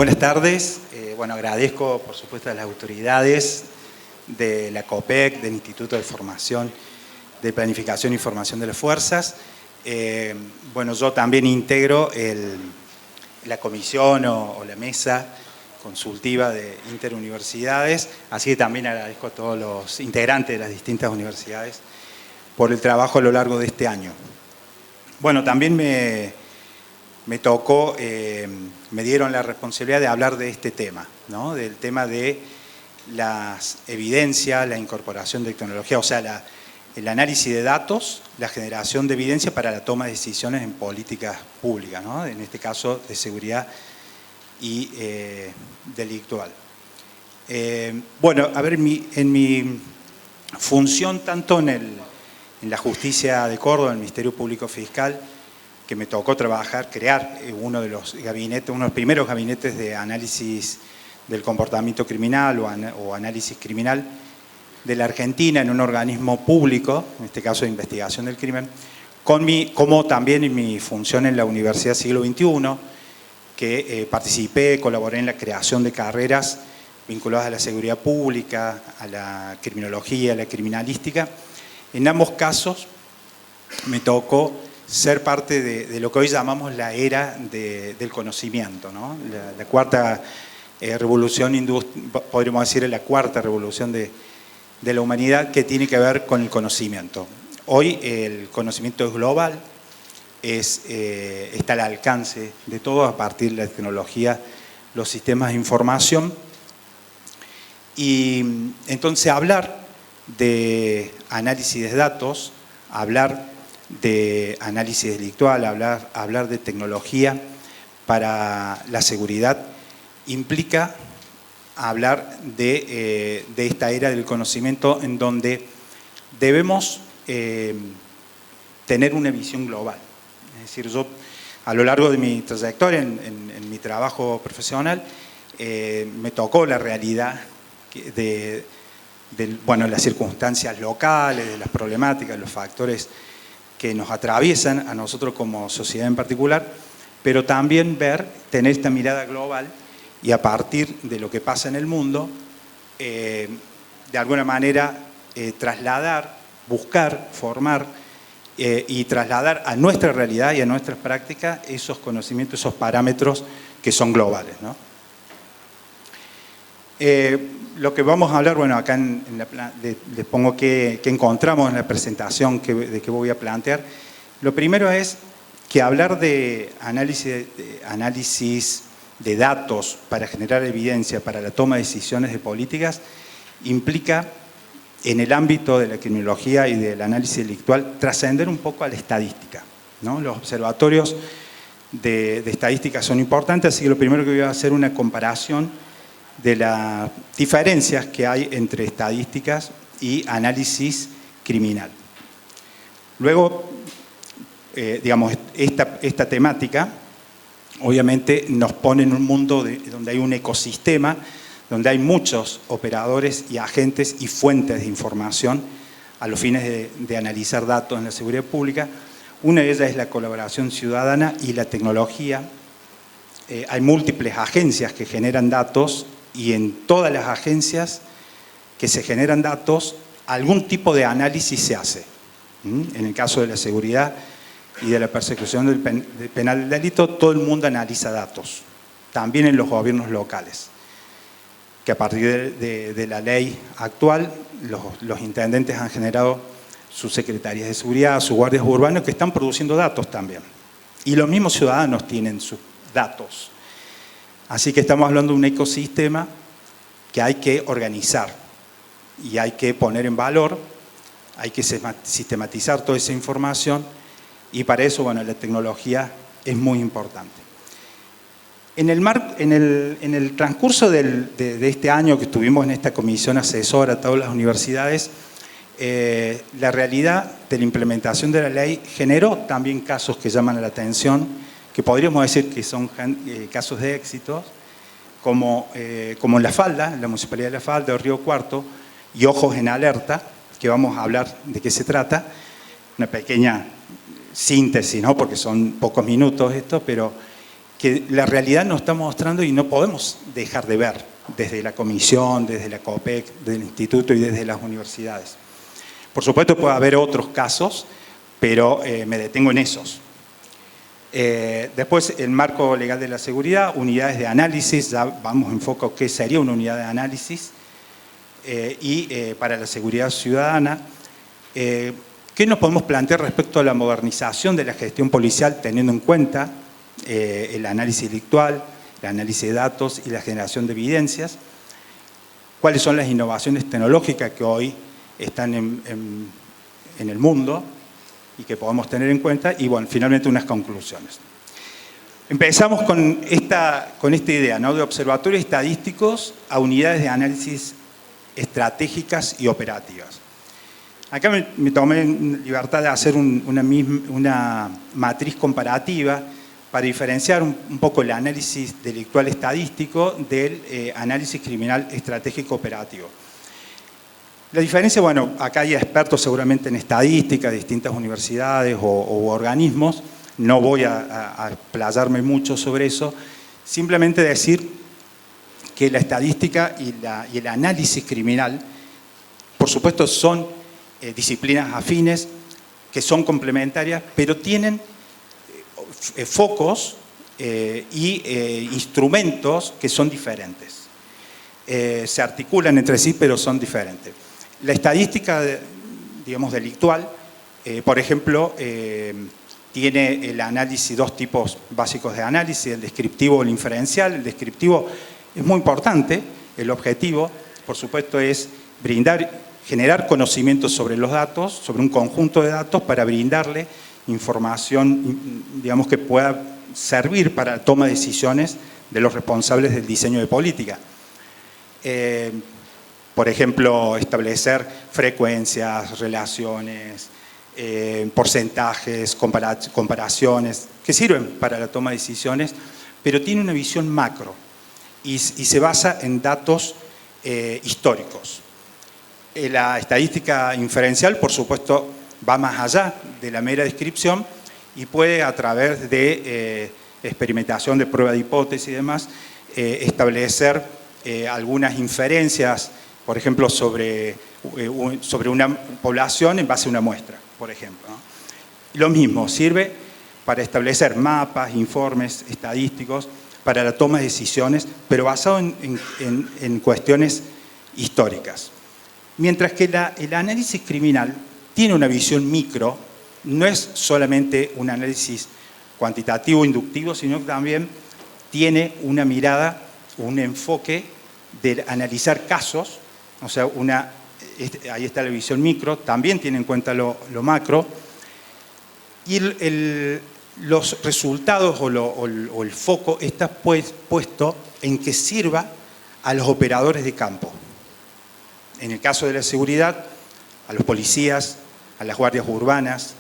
Buenas tardes. Bueno, agradezco, por supuesto, a las autoridades de la COPEC, del Instituto de Formación, de Planificación y Formación de las Fuerzas. Bueno, yo también integro la comisión o la mesa consultiva de interuniversidades, así que también agradezco a todos los integrantes de las distintas universidades por el trabajo a lo largo de este año. Bueno, también me tocó, me dieron la responsabilidad de hablar de este tema, ¿no? Del tema de las evidencias, la incorporación de tecnología, o sea, el análisis de datos, la generación de evidencia para la toma de decisiones en políticas públicas, ¿no? En este caso de seguridad y delictual. Bueno, a ver, en mi función tanto en la Justicia de Córdoba, en el Ministerio Público Fiscal, que me tocó trabajar, crear uno de los primeros gabinetes de análisis del comportamiento criminal o análisis criminal de la Argentina en un organismo público, en este caso de investigación del crimen, como también en mi función en la Universidad Siglo XXI, que participé, colaboré en la creación de carreras vinculadas a la seguridad pública, a la criminología, a la criminalística. En ambos casos me tocó ser parte de lo que hoy llamamos la era del conocimiento, ¿no? La cuarta revolución industrial, podríamos decir la cuarta revolución de la humanidad, que tiene que ver con el conocimiento. Hoy el conocimiento es global, está al alcance de todos a partir de la tecnología, los sistemas de información. Y entonces hablar de análisis de datos, hablar de análisis delictual, hablar de tecnología para la seguridad, implica hablar de esta era del conocimiento en donde debemos tener una visión global. Es decir, yo a lo largo de mi trayectoria en mi trabajo profesional me tocó la realidad de las circunstancias locales, de las problemáticas, los factores que nos atraviesan a nosotros como sociedad en particular, pero también tener esta mirada global y a partir de lo que pasa en el mundo, de alguna manera trasladar, buscar, formar y trasladar a nuestra realidad y a nuestras prácticas esos conocimientos, esos parámetros que son globales, ¿no? Lo que vamos a hablar, bueno, acá les pongo qué encontramos en la presentación de que voy a plantear. Lo primero es que hablar de análisis de datos para generar evidencia para la toma de decisiones de políticas implica, en el ámbito de la criminología y del análisis delictual, trascender un poco a la estadística, ¿no? Los observatorios de estadística son importantes, así que lo primero que voy a hacer es una comparación de las diferencias que hay entre estadísticas y análisis criminal. Luego, digamos, esta temática obviamente nos pone en un mundo donde hay un ecosistema, donde hay muchos operadores y agentes y fuentes de información a los fines de analizar datos en la seguridad pública. Una de ellas es la colaboración ciudadana y la tecnología. Hay múltiples agencias que generan datos y en todas las agencias que se generan datos, algún tipo de análisis se hace. En el caso de la seguridad y de la persecución del penal del delito, todo el mundo analiza datos, también en los gobiernos locales, que a partir de la ley actual, los intendentes han generado sus secretarías de seguridad, sus guardias urbanos, que están produciendo datos también. Y los mismos ciudadanos tienen sus datos. Así que estamos hablando de un ecosistema que hay que organizar y hay que poner en valor, hay que sistematizar toda esa información y para eso, bueno, la tecnología es muy importante. En el transcurso de este año que estuvimos en esta comisión asesora a todas las universidades, la realidad de la implementación de la ley generó también casos que llaman la atención, que podríamos decir que son casos de éxito, como en La Falda, en la Municipalidad de La Falda, de Río Cuarto, y Ojos en Alerta, que vamos a hablar de qué se trata, una pequeña síntesis, ¿no? Porque son pocos minutos esto, pero que la realidad nos está mostrando y no podemos dejar de ver desde la Comisión, desde la COPEC, desde el Instituto y desde las universidades. Por supuesto puede haber otros casos, pero me detengo en esos. Después, el marco legal de la seguridad, unidades de análisis, ya vamos en foco qué sería una unidad de análisis, y para la seguridad ciudadana, ¿qué nos podemos plantear respecto a la modernización de la gestión policial teniendo en cuenta el análisis delictual, el análisis de datos y la generación de evidencias? ¿Cuáles son las innovaciones tecnológicas que hoy están en el mundo y que podemos tener en cuenta? Y bueno, finalmente unas conclusiones. Empezamos con esta idea, ¿no?, de observatorios estadísticos a unidades de análisis estratégicas y operativas. Acá me tomé libertad de hacer una matriz comparativa para diferenciar un poco el análisis delictual estadístico del análisis criminal estratégico operativo. La diferencia, bueno, acá hay expertos seguramente en estadística, distintas universidades o organismos, no voy a explayarme mucho sobre eso, simplemente decir que la estadística y el análisis criminal, por supuesto, son disciplinas afines, que son complementarias, pero tienen focos y instrumentos que son diferentes. Se articulan entre sí, pero son diferentes. La estadística, digamos, delictual, por ejemplo, tiene el análisis, dos tipos básicos de análisis, el descriptivo o el inferencial. El descriptivo es muy importante, el objetivo, por supuesto, es generar conocimiento sobre los datos, sobre un conjunto de datos para brindarle información, digamos, que pueda servir para la toma de decisiones de los responsables del diseño de política. Por ejemplo, establecer frecuencias, relaciones, porcentajes, comparaciones, que sirven para la toma de decisiones, pero tiene una visión macro y se basa en datos históricos. La estadística inferencial, por supuesto, va más allá de la mera descripción y puede, a través de experimentación de prueba de hipótesis y demás, establecer algunas inferencias, por ejemplo, sobre una población en base a una muestra, por ejemplo, ¿no? Lo mismo, sirve para establecer mapas, informes estadísticos, para la toma de decisiones, pero basado en cuestiones históricas. Mientras que el análisis criminal tiene una visión micro, no es solamente un análisis cuantitativo, inductivo, sino que también tiene una mirada, un enfoque de analizar casos, o sea, ahí está la visión micro, también tiene en cuenta lo macro, y los resultados o el foco está puesto en que sirva a los operadores de campo. En el caso de la seguridad, a los policías, a las guardias urbanas,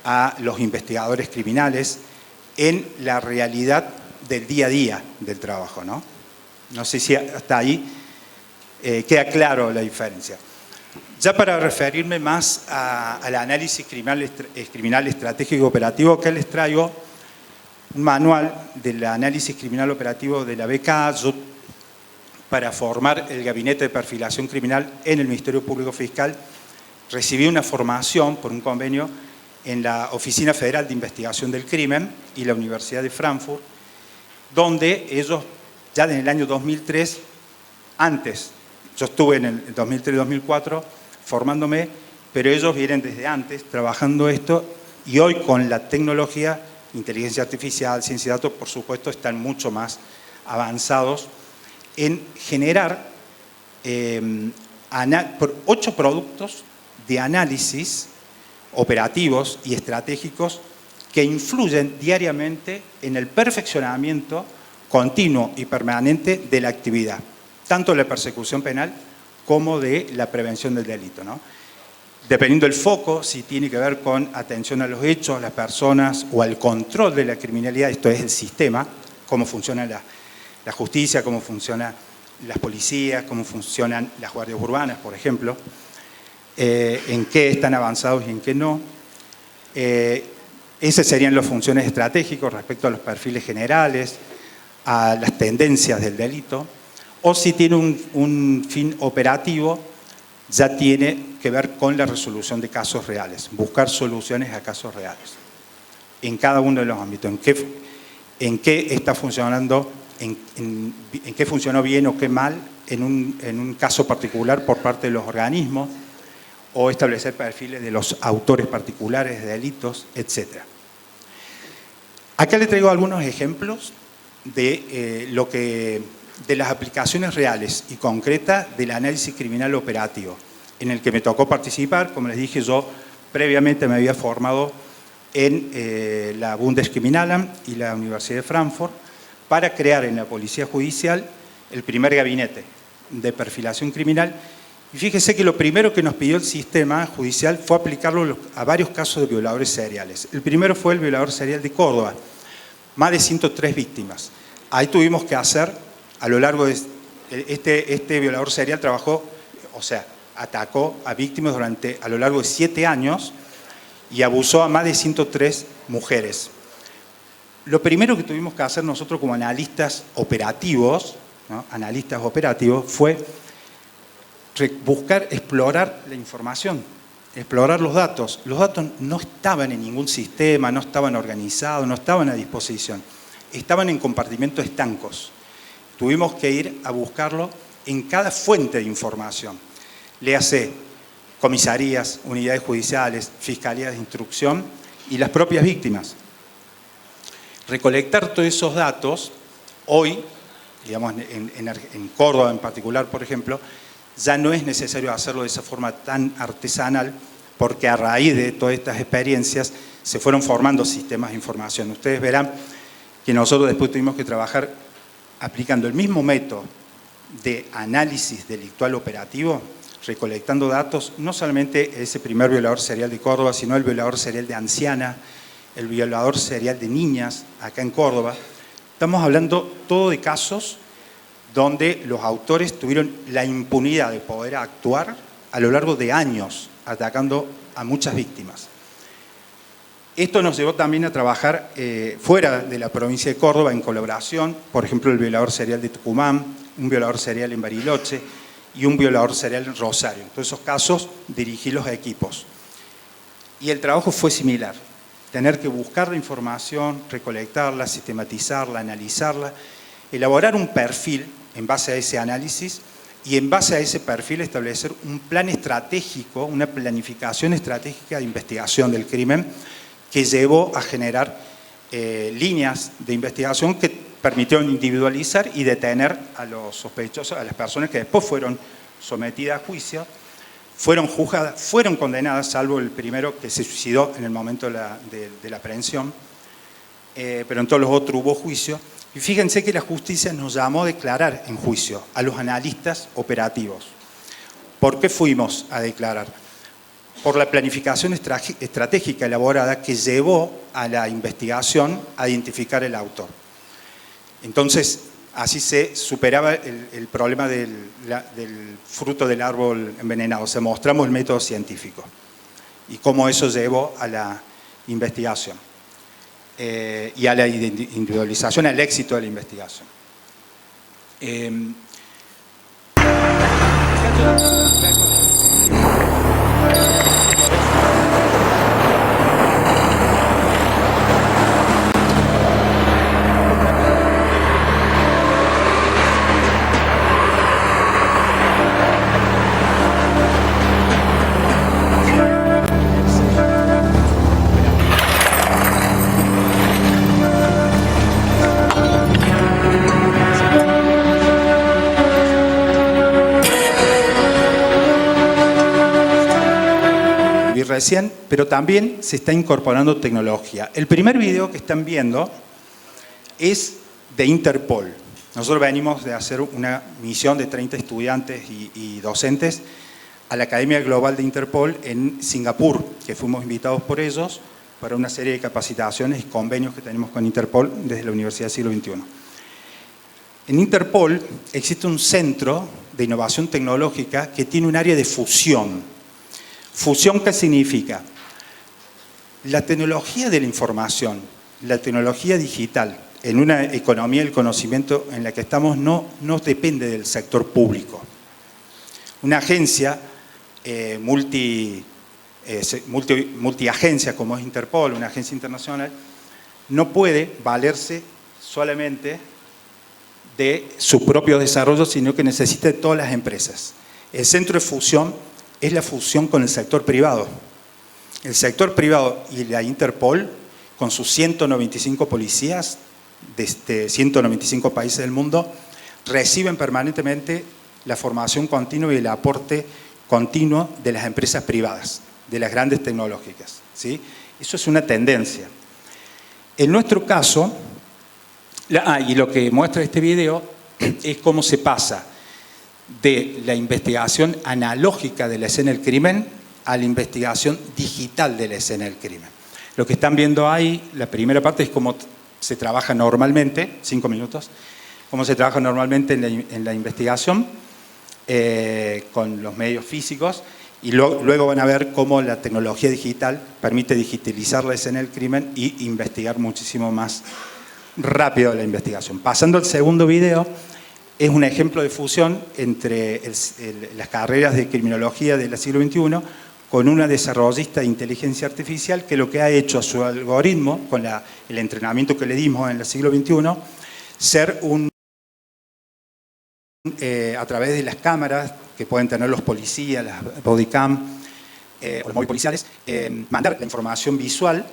a los investigadores criminales, en la realidad del día a día del trabajo, ¿no? No sé si hasta ahí queda claro la diferencia. Ya para referirme más al análisis criminal estratégico operativo, acá les traigo un manual del análisis criminal operativo de la BCA. Yo, para formar el Gabinete de Perfilación Criminal en el Ministerio Público Fiscal, recibí una formación por un convenio en la Oficina Federal de Investigación del Crimen y la Universidad de Frankfurt, donde ellos, ya en el año 2003, antes, yo estuve en el 2003-2004 formándome, pero ellos vienen desde antes trabajando esto, y hoy con la tecnología, inteligencia artificial, ciencia de datos, por supuesto, están mucho más avanzados en generar 8 productos de análisis operativos y estratégicos que influyen diariamente en el perfeccionamiento continuo y permanente de la actividad, tanto de la persecución penal como de la prevención del delito, ¿no? Dependiendo del foco, si tiene que ver con atención a los hechos, a las personas o al control de la criminalidad, esto es el sistema, cómo funciona la justicia, cómo funcionan las policías, cómo funcionan las guardias urbanas, por ejemplo, en qué están avanzados y en qué no. Esas serían las funciones estratégicas respecto a los perfiles generales, a las tendencias del delito, o si tiene un fin operativo, ya tiene que ver con la resolución de casos reales, buscar soluciones a casos reales, en cada uno de los ámbitos, en qué está funcionando, en qué funcionó bien o qué mal en un caso particular por parte de los organismos, o establecer perfiles de los autores particulares de delitos, etc. Acá le traigo algunos ejemplos de las aplicaciones reales y concretas del análisis criminal operativo, en el que me tocó participar. Como les dije, yo previamente me había formado en la Bundeskriminalamt y la Universidad de Frankfurt para crear en la Policía Judicial el primer gabinete de perfilación criminal. Y fíjese que lo primero que nos pidió el sistema judicial fue aplicarlo a varios casos de violadores seriales. El primero fue el violador serial de Córdoba, más de 103 víctimas. Ahí tuvimos que hacer, a lo largo de este violador serial trabajó, o sea, atacó a víctimas a lo largo de 7 años y abusó a más de 103 mujeres. Lo primero que tuvimos que hacer nosotros como analistas operativos, ¿no? Fue buscar, explorar la información, explorar los datos. Los datos no estaban en ningún sistema, no estaban organizados, no estaban a disposición. Estaban en compartimentos estancos. Tuvimos que ir a buscarlo en cada fuente de información. Léase comisarías, unidades judiciales, fiscalías de instrucción y las propias víctimas. Recolectar todos esos datos, hoy, digamos en Córdoba en particular, por ejemplo, ya no es necesario hacerlo de esa forma tan artesanal, porque a raíz de todas estas experiencias se fueron formando sistemas de información. Ustedes verán que nosotros después tuvimos que trabajar aplicando el mismo método de análisis delictual operativo, recolectando datos, no solamente ese primer violador serial de Córdoba, sino el violador serial de Anciana, el violador serial de niñas, acá en Córdoba. Estamos hablando todo de casos donde los autores tuvieron la impunidad de poder actuar a lo largo de años, atacando a muchas víctimas. Esto nos llevó también a trabajar fuera de la provincia de Córdoba en colaboración, por ejemplo, el violador serial de Tucumán, un violador serial en Bariloche y un violador serial en Rosario. En todos esos casos dirigí los equipos. Y el trabajo fue similar, tener que buscar la información, recolectarla, sistematizarla, analizarla, elaborar un perfil en base a ese análisis y en base a ese perfil establecer un plan estratégico, una planificación estratégica de investigación del crimen que llevó a generar líneas de investigación que permitieron individualizar y detener a los sospechosos, a las personas que después fueron sometidas a juicio, fueron juzgadas, fueron condenadas, salvo el primero que se suicidó en el momento de la aprehensión, pero en todos los otros hubo juicio. Y fíjense que la justicia nos llamó a declarar en juicio a los analistas operativos. ¿Por qué fuimos a declarar? Por la planificación estratégica elaborada que llevó a la investigación a identificar el autor. Entonces, así se superaba el problema del fruto del árbol envenenado. O sea, mostramos el método científico y cómo eso llevó a la investigación. Y a la individualización, al éxito de la investigación. Recién, pero también se está incorporando tecnología. El primer video que están viendo es de Interpol. Nosotros venimos de hacer una misión de 30 estudiantes y docentes a la Academia Global de Interpol en Singapur, que fuimos invitados por ellos para una serie de capacitaciones y convenios que tenemos con Interpol desde la Universidad del Siglo XXI. En Interpol existe un centro de innovación tecnológica que tiene un área de fusión. ¿Fusión qué significa? La tecnología de la información, la tecnología digital, en una economía del conocimiento en la que estamos, no depende del sector público. Una agencia multiagencia como es Interpol, una agencia internacional, no puede valerse solamente de su propio desarrollo, sino que necesita de todas las empresas. El centro de fusión es la fusión con el sector privado. El sector privado y la Interpol, con sus 195 policías de 195 países del mundo, reciben permanentemente la formación continua y el aporte continuo de las empresas privadas, de las grandes tecnológicas, ¿sí? Eso es una tendencia. En nuestro caso, y lo que muestra este video es cómo se pasa de la investigación analógica de la escena del crimen a la investigación digital de la escena del crimen. Lo que están viendo ahí, la primera parte es cómo se trabaja normalmente, 5 minutos, cómo se trabaja normalmente en la investigación con los medios físicos, y luego van a ver cómo la tecnología digital permite digitalizar la escena del crimen y investigar muchísimo más rápido la investigación. Pasando al segundo video, es un ejemplo de fusión entre las carreras de criminología del siglo XXI con una desarrollista de inteligencia artificial que lo que ha hecho a su algoritmo, con el entrenamiento que le dimos en el siglo XXI, ser a través de las cámaras que pueden tener los policías, las bodycam o los móviles policiales, mandar la información visual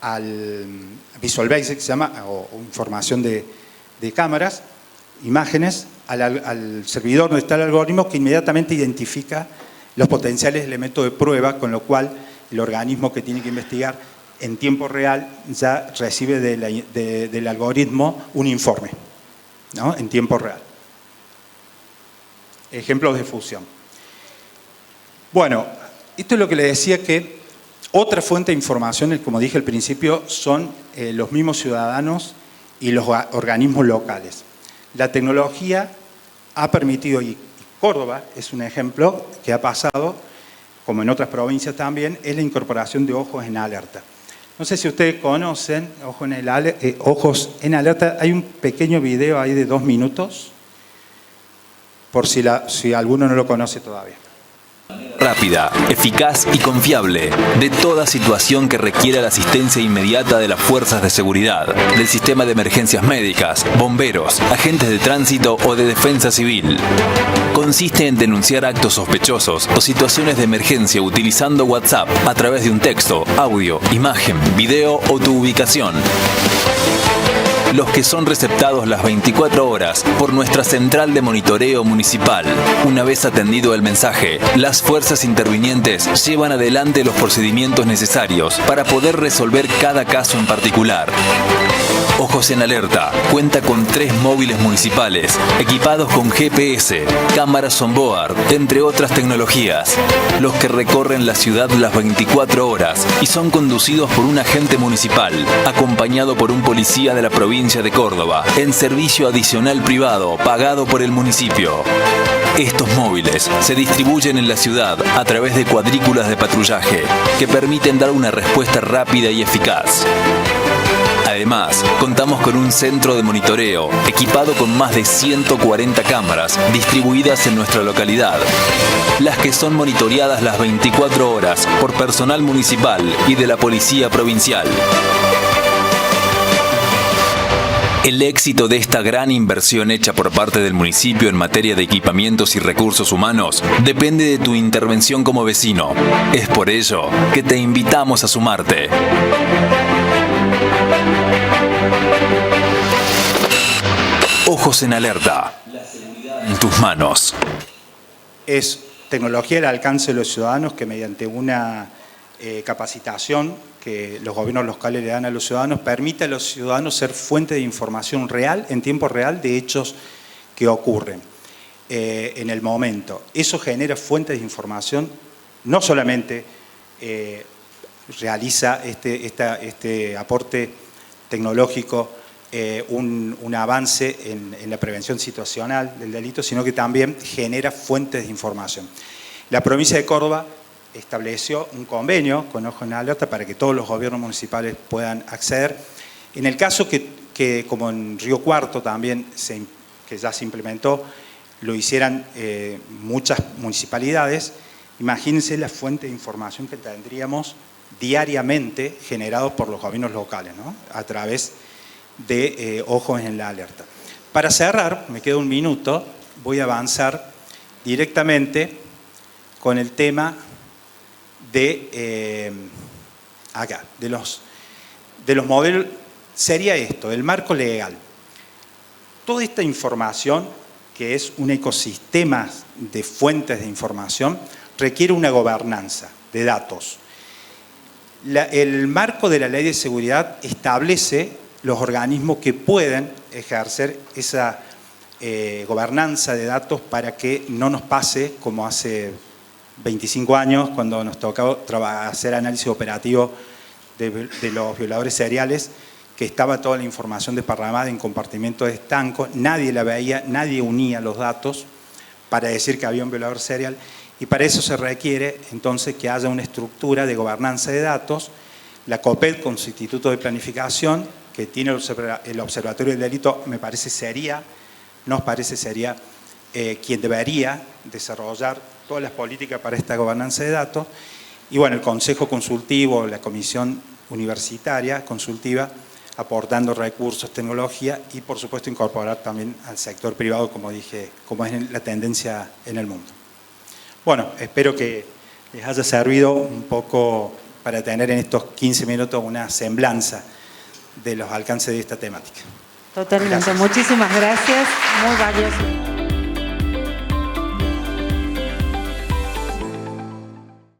al Visual Basic, que se llama, o información de cámaras, imágenes, al servidor donde está el algoritmo, que inmediatamente identifica los potenciales elementos de prueba, con lo cual el organismo que tiene que investigar en tiempo real ya recibe del algoritmo un informe, ¿no? En tiempo real. Ejemplos de fusión. Bueno, esto es lo que le decía, que otra fuente de información, como dije al principio, son los mismos ciudadanos y los organismos locales. La tecnología ha permitido, y Córdoba es un ejemplo que ha pasado, como en otras provincias también, es la incorporación de ojos en alerta. No sé si ustedes conocen Ojos en Alerta. Hay un pequeño video ahí de 2 minutos, por si alguno no lo conoce todavía. Rápida, eficaz y confiable, de toda situación que requiera la asistencia inmediata de las fuerzas de seguridad, del sistema de emergencias médicas, bomberos, agentes de tránsito o de defensa civil. Consiste en denunciar actos sospechosos o situaciones de emergencia utilizando WhatsApp a través de un texto, audio, imagen, video o tu ubicación. Los que son receptados las 24 horas por nuestra central de monitoreo municipal. Una vez atendido el mensaje, las fuerzas intervinientes llevan adelante los procedimientos necesarios para poder resolver cada caso en particular. Ojos en Alerta cuenta con 3 móviles municipales equipados con GPS, cámaras on board, entre otras tecnologías, los que recorren la ciudad las 24 horas y son conducidos por un agente municipal, acompañado por un policía de la provincia de Córdoba, en servicio adicional privado pagado por el municipio. Estos móviles se distribuyen en la ciudad a través de cuadrículas de patrullaje que permiten dar una respuesta rápida y eficaz. Además, contamos con un centro de monitoreo equipado con más de 140 cámaras distribuidas en nuestra localidad, las que son monitoreadas las 24 horas por personal municipal y de la policía provincial. El éxito de esta gran inversión hecha por parte del municipio en materia de equipamientos y recursos humanos depende de tu intervención como vecino. Es por ello que te invitamos a sumarte. Ojos en Alerta. La seguridad en tus manos. Es tecnología al alcance de los ciudadanos que mediante una capacitación que los gobiernos locales le dan a los ciudadanos permite a los ciudadanos ser fuente de información real, en tiempo real, de hechos que ocurren en el momento. Eso genera fuentes de información, no solamente realiza este aporte tecnológico un avance en la prevención situacional del delito, sino que también genera fuentes de información. La provincia de Córdoba estableció un convenio con Ojos en Alerta para que todos los gobiernos municipales puedan acceder. En el caso que como en Río Cuarto también, que ya se implementó, lo hicieran muchas municipalidades, imagínense la fuente de información que tendríamos diariamente generados por los gobiernos locales, ¿no? A través de Ojos en la Alerta. Para cerrar, me queda un minuto, voy a avanzar directamente con el tema de los modelos. Sería esto, el marco legal. Toda esta información, que es un ecosistema de fuentes de información, requiere una gobernanza de datos. El marco de la Ley de Seguridad establece los organismos que pueden ejercer esa gobernanza de datos para que no nos pase como hace 25 años cuando nos tocó hacer análisis operativo de los violadores seriales, que estaba toda la información desparramada en compartimentos estancos, nadie la veía, nadie unía los datos para decir que había un violador serial, y para eso se requiere entonces que haya una estructura de gobernanza de datos. La COPED con su Instituto de Planificación, que tiene el Observatorio del Delito, nos parece sería quien debería desarrollar todas las políticas para esta gobernanza de datos. Y bueno, el Consejo Consultivo, la Comisión Universitaria Consultiva, aportando recursos, tecnología y por supuesto incorporar también al sector privado, como dije, como es la tendencia en el mundo. Bueno, espero que les haya servido un poco para tener en estos 15 minutos una semblanza de los alcances de esta temática. Totalmente, Gracias. muchísimas gracias, muy valioso.